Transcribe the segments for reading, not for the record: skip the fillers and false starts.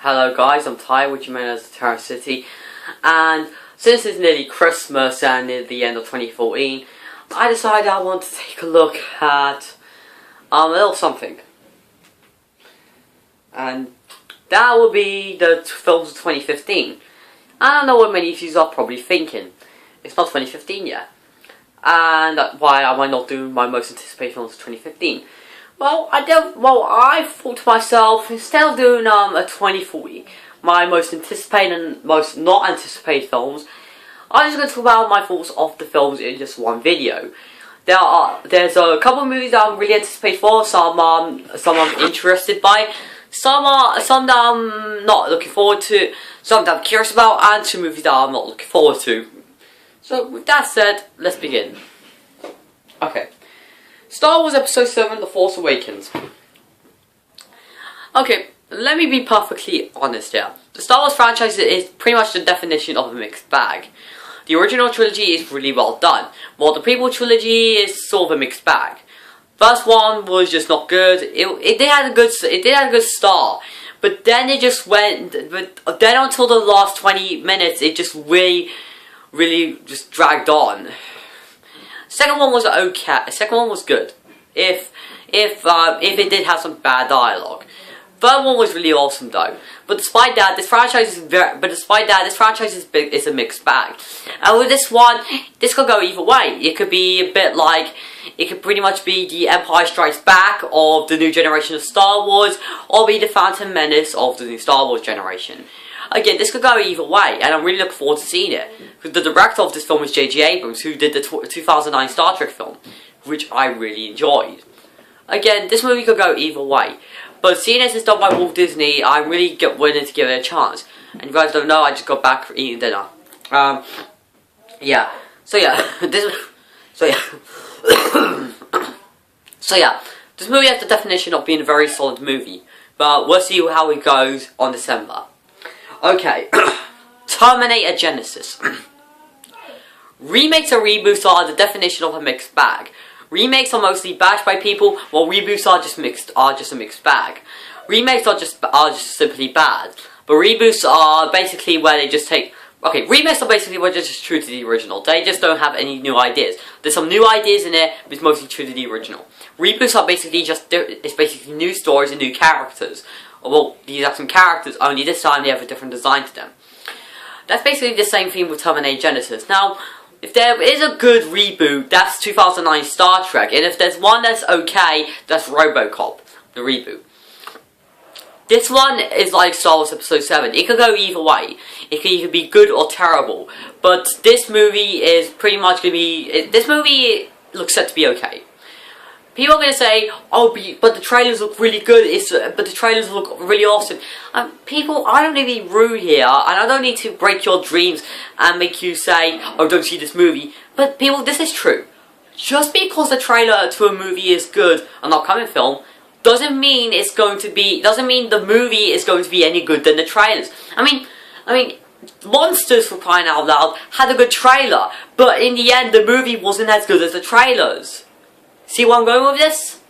Hello guys, I'm Ty, which you may know as Terror City, and since it's nearly Christmas and near the end of 2014, I decided I want to take a look at a little something. And that will be the films of 2015. I don't know what many of you are probably thinking. It's not 2015 yet. And why am I not doing my most anticipated films of 2015? Well, I thought to myself, instead of doing a 2040, my most anticipated and most not anticipated films, I'm just going to talk about my thoughts of the films in just one video. There's a couple of movies that I'm really anticipated for, some I'm interested by, some that I'm not looking forward to, some that I'm curious about, and two movies that I'm not looking forward to. So with that said, let's begin. Okay. Star Wars Episode 7, The Force Awakens. Okay, let me be perfectly honest here. The Star Wars franchise is pretty much the definition of a mixed bag. The original trilogy is really well done, while the prequel trilogy is sort of a mixed bag. First one was just not good. It did have a good start, but then it just went. But then until the last 20 minutes, it just really just dragged on. Second one was okay. Second one was good, if it did have some bad dialogue. Third one was really awesome though. But despite that, this franchise is a mixed bag. And with this one, this could go either way. It could be a bit like, it could pretty much be the Empire Strikes Back of the new generation of Star Wars, or be the Phantom Menace of the new Star Wars generation. Again, this could go either way, and I'm really looking forward to seeing it. The director of this film is J.J. Abrams, who did the 2009 Star Trek film, which I really enjoyed. Again, this movie could go either way, but seeing as it's done by Walt Disney, I'm really willing to give it a chance. And you guys don't know, I just got back from eating dinner. Yeah. So yeah, this movie has the definition of being a very solid movie, but we'll see how it goes on December. Okay, Terminator Genisys. Remakes and reboots are the definition of a mixed bag. Remakes are mostly bashed by people, while reboots are just a mixed bag. Remakes are just simply bad, but reboots are basically where they just take. Okay, remakes are basically where they're just true to the original. They just don't have any new ideas. There's some new ideas in it, but it's mostly true to the original. Reboots are basically it's basically new stories and new characters. Well, these are some characters, only this time they have a different design to them. That's basically the same thing with Terminator Genisys. Now, if there is a good reboot, that's 2009 Star Trek, and if there's one that's okay, that's RoboCop, the reboot. This one is like Star Wars Episode 7. It could go either way. It could either be good or terrible, but this movie is pretty much going to be. This movie looks set to be okay. People are going to say, oh, but the trailers look really good, but the trailers look really awesome. People, I don't need to be rude here, and I don't need to break your dreams and make you say, oh, don't see this movie. But people, this is true. Just because the trailer to a movie is good, an upcoming film, doesn't mean the movie is going to be any good than the trailers. I mean, Monsters, for crying out loud, had a good trailer, but in the end, the movie wasn't as good as the trailers. See where I'm going with this?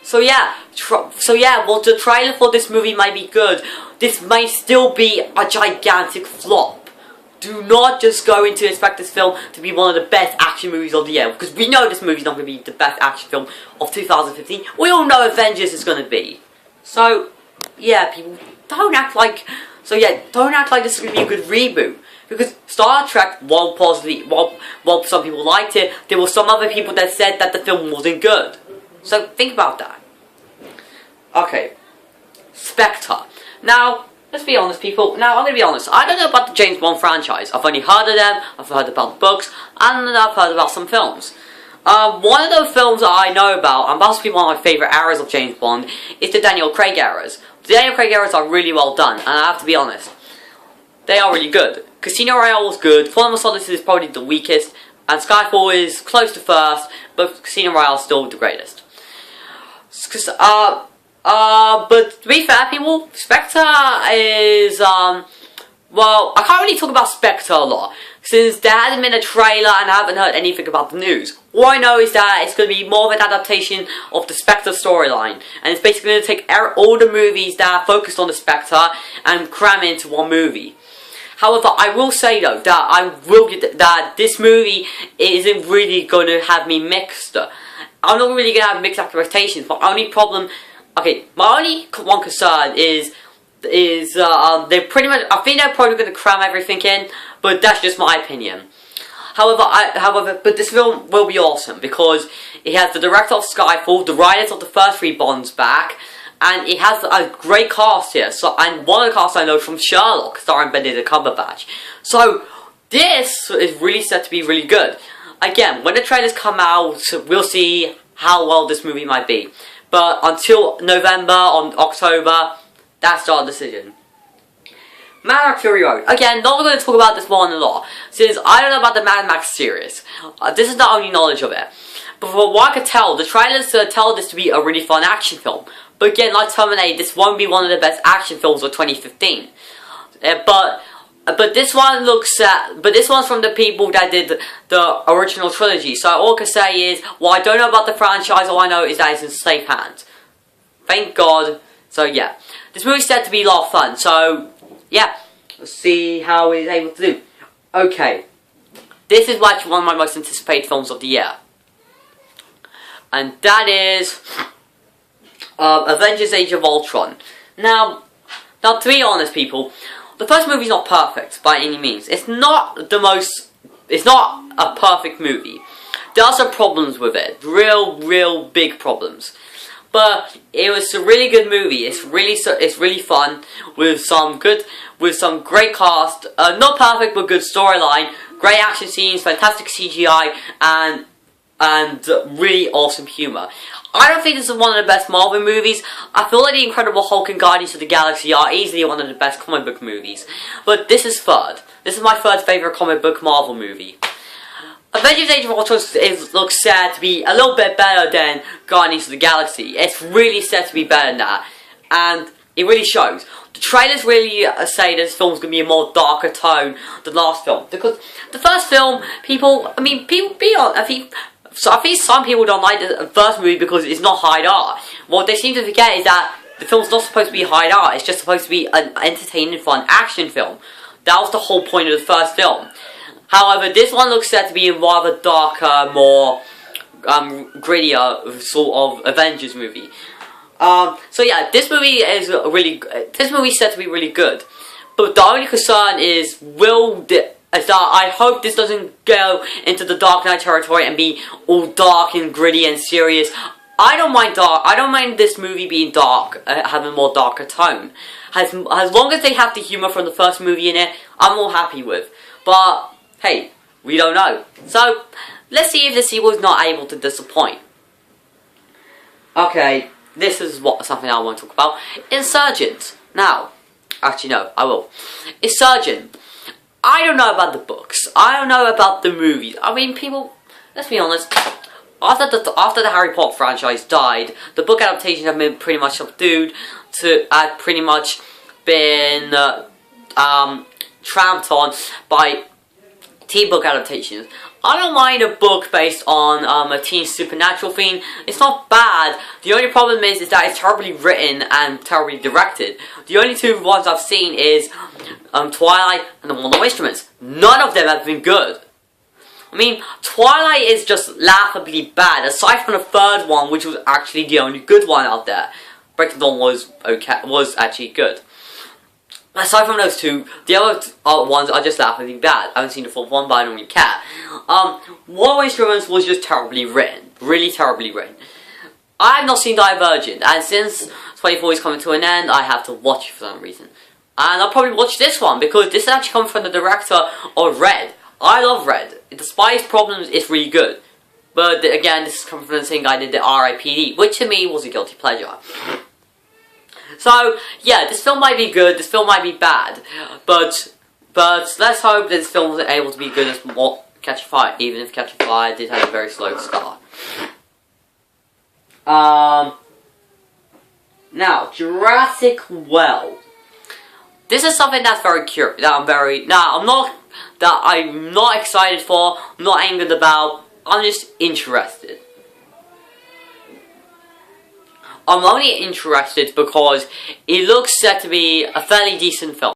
So yeah, well, the trailer for this movie might be good. This may still be a gigantic flop. Do not just go into expect this film to be one of the best action movies of the year, because we know this movie's not going to be the best action film of 2015. We all know Avengers is going to be. So, yeah, people, don't act like this is going to be a good reboot. Because Star Trek, while some people liked it, there were some other people that said that the film wasn't good. So think about that. Okay, Spectre. Now, let's be honest, people. Now, I'm going to be honest. I don't know about the James Bond franchise. I've only heard of them, I've heard about the books, and I've heard about some films. One of those films that I know about, and possibly one of my favourite eras of James Bond, is the Daniel Craig eras. The Daniel Craig eras are really well done, and I have to be honest. They are really good. Casino Royale was good, Quantum of Solace is probably the weakest, and Skyfall is close to first, but Casino Royale is still the greatest. But to be fair, people, Spectre is, well, I can't really talk about Spectre a lot, since there hasn't been a trailer and I haven't heard anything about the news. All I know is that it's going to be more of an adaptation of the Spectre storyline, and it's basically going to take all the movies that are focused on the Spectre and cram it into one movie. However, I will say though, that this movie isn't really going to have me mixed. I'm not really going to have mixed expectations. My only problem, my only one concern is they're pretty much, I think they're probably going to cram everything in, but that's just my opinion. However, but this film will be awesome because it has the director of Skyfall, the writers of the first 3 Bonds back, and it has a great cast here. And one of the casts I know from Sherlock, starring Benedict Cumberbatch. So this is really set to be really good. Again, when the trailers come out, we'll see how well this movie might be. But until November, on October, that's our decision. Mad Max Fury Road. Again, not going to talk about this one a lot, since I don't know about the Mad Max series. This is the only knowledge of it. But from what I could tell, the trailers tell this to be a really fun action film. But again, like Terminator, this won't be one of the best action films of 2015. But this one but this one's from the people that did the original trilogy. So all I can say is, well, I don't know about the franchise. All I know is that it's in safe hands. Thank God. So yeah, this movie's set to be a lot of fun. So yeah, let's see how it's able to do. Okay, this is actually one of my most anticipated films of the year, and that is Avengers: Age of Ultron. Now, to be honest, people, the first movie's not perfect by any means. It's not a perfect movie. There are some problems with it, real big problems. But it was a really good movie. It's really fun with some great cast. Not perfect, but good storyline. Great action scenes, fantastic CGI, and really awesome humor. I don't think this is one of the best Marvel movies. I feel like The Incredible Hulk and Guardians of the Galaxy are easily one of the best comic book movies. But this is third. This is my third favourite comic book Marvel movie. Avengers: Age of Ultron looks set to be a little bit better than Guardians of the Galaxy. It's really set to be better than that. And it really shows. The trailers really say this film's going to be a more darker tone than the last film. Because the first film, I think some people don't like the first movie because it's not high art. What they seem to forget is that the film's not supposed to be high art. It's just supposed to be an entertaining, fun action film. That was the whole point of the first film. However, this one looks set to be a rather darker, more grittier sort of Avengers movie. So yeah, this movie is set to be really good. But the only concern is, I hope this doesn't go into the Dark Knight territory and be all dark and gritty and serious. I don't mind this movie being dark, having a more darker tone. As long as they have the humor from the first movie in it, I'm all happy with. But hey, we don't know. So let's see if the sequel is not able to disappoint. Okay, this is something I want to talk about. Insurgent. Now, actually no, I will. Insurgent. I don't know about the books. I don't know about the movies. I mean, people, let's be honest. After the Harry Potter franchise died, the book adaptations have been pretty much subdued had pretty much been tramped on by teen book adaptations. I don't mind a book based on a teen supernatural theme. It's not bad. The only problem is that it's terribly written and terribly directed. The only two ones I've seen is Twilight and The Wonder Instruments. None of them have been good. I mean, Twilight is just laughably bad, aside from the third one, which was actually the only good one out there. Breaking Dawn was actually good. Aside from those two, the other ones are just laughably bad. I haven't seen the fourth one, but I don't really care. Wonder Instruments was just terribly written. Really terribly written. I have not seen Divergent, and since 24 is coming to an end, I have to watch it for some reason. And I'll probably watch this one, because this actually comes from the director of Red. I love Red. Despite its problems, it's really good. But again, this is coming from the same guy that did R.I.P.D., which to me was a guilty pleasure. So, yeah, this film might be good, this film might be bad, but let's hope that this film was able to be good as Catch a Fire, even if Catch a Fire did have a very slow start. Now, Jurassic World. This is something that's very curious. I'm not excited for. I'm not angered about. I'm just interested. I'm only interested because it looks set to be a fairly decent film.